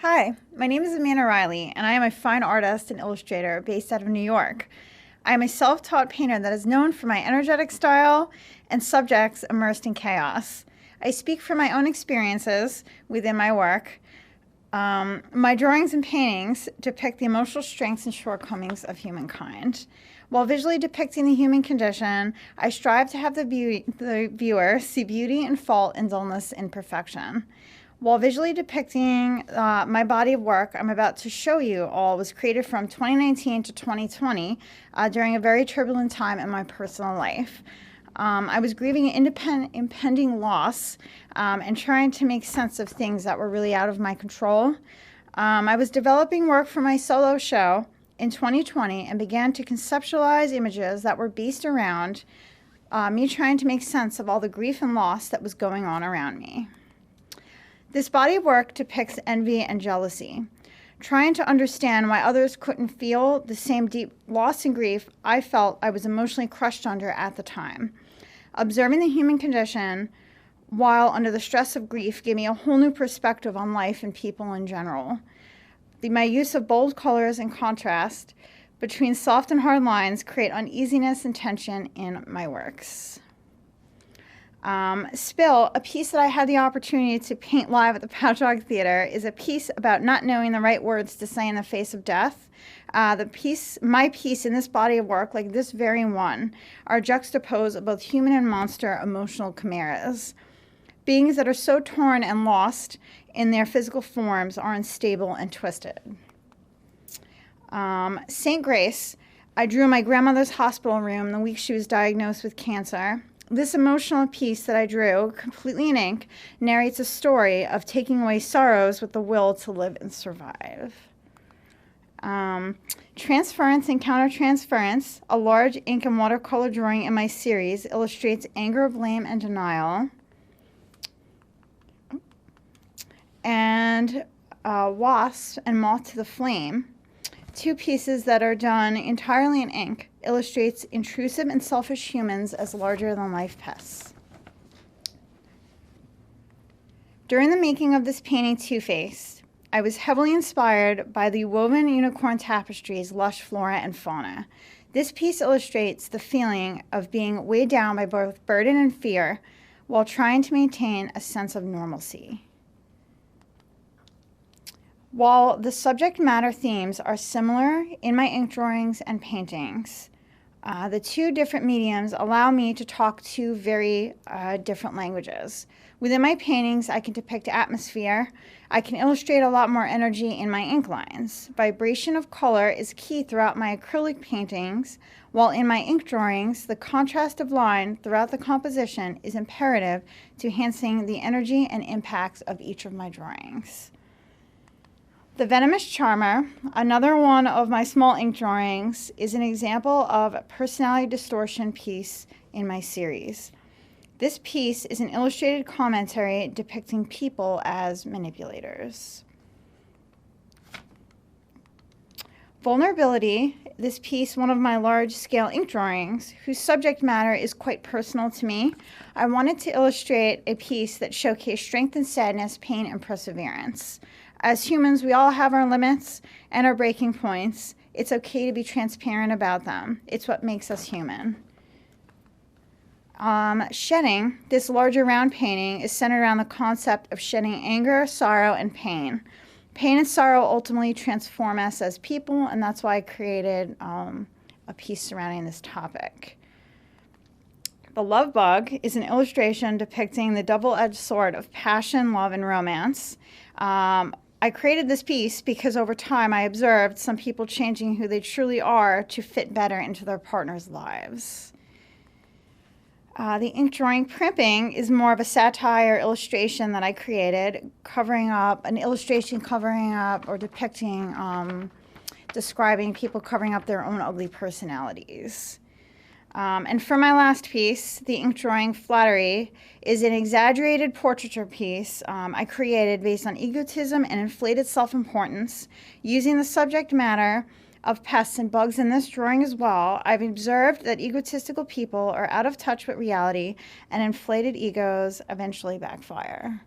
Hi, my name is Amanda Reilly, and I am a fine artist and illustrator based out of New York. I am a self-taught painter that is known for my energetic style and subjects immersed in chaos. I speak from my own experiences within my work. My drawings and paintings depict the emotional strengths and shortcomings of humankind. While visually depicting the human condition, I strive to have the viewer see beauty in fault and dullness in perfection. While visually depicting my body of work I'm about to show you all was created from 2019 to 2020 during a very turbulent time in my personal life. I was grieving an impending loss and trying to make sense of things that were really out of my control. I was developing work for my solo show in 2020 and began to conceptualize images that were based around me trying to make sense of all the grief and loss that was going on around me. This body of work depicts envy and jealousy. Trying to understand why others couldn't feel the same deep loss and grief I felt I was emotionally crushed under at the time. Observing the human condition while under the stress of grief gave me a whole new perspective on life and people in general. My use of bold colors and contrast between soft and hard lines create uneasiness and tension in my works. Spill, a piece that I had the opportunity to paint live at the Patchogue Theater, is a piece about not knowing the right words to say in the face of death. My piece in this body of work, like this very one, are juxtaposed of both human and monster emotional chimeras. Beings that are so torn and lost in their physical forms are unstable and twisted. Saint Grace, I drew in my grandmother's hospital room the week she was diagnosed with cancer. This emotional piece that I drew, completely in ink, narrates a story of taking away sorrows with the will to live and survive. Transference and Countertransference, a large ink and watercolor drawing in my series, illustrates anger, blame, and denial. And Wasp and Moth to the Flame, two pieces that are done entirely in ink, illustrates intrusive and selfish humans as larger-than-life pests. During the making of this painting, Two-Faced, I was heavily inspired by the woven unicorn tapestry's lush flora and fauna. This piece illustrates the feeling of being weighed down by both burden and fear while trying to maintain a sense of normalcy. While the subject matter themes are similar in my ink drawings and paintings, the two different mediums allow me to talk two very different languages. Within my paintings, I can depict atmosphere. I can illustrate a lot more energy in my ink lines. Vibration of color is key throughout my acrylic paintings, while in my ink drawings, the contrast of line throughout the composition is imperative to enhancing the energy and impacts of each of my drawings. The Venomous Charmer, another one of my small ink drawings, is an example of a personality distortion piece in my series. This piece is an illustrated commentary depicting people as manipulators. Vulnerability, this piece, one of my large-scale ink drawings, whose subject matter is quite personal to me. I wanted to illustrate a piece that showcased strength and sadness, pain and perseverance. As humans, we all have our limits and our breaking points. It's okay to be transparent about them. It's what makes us human. Shedding, this larger round painting, is centered around the concept of shedding anger, sorrow, and pain. Pain and sorrow ultimately transform us as people, and that's why I created a piece surrounding this topic. The Love Bug is an illustration depicting the double-edged sword of passion, love, and romance. I created this piece because over time I observed some people changing who they truly are to fit better into their partner's lives. The ink drawing Primping is more of a satire illustration that I created, covering up, an illustration covering up or depicting, describing people covering up their own ugly personalities. And for my last piece, the ink drawing Flattery is an exaggerated portraiture piece I created based on egotism and inflated self-importance. Using the subject matter of pests and bugs in this drawing as well, I've observed that egotistical people are out of touch with reality and inflated egos eventually backfire.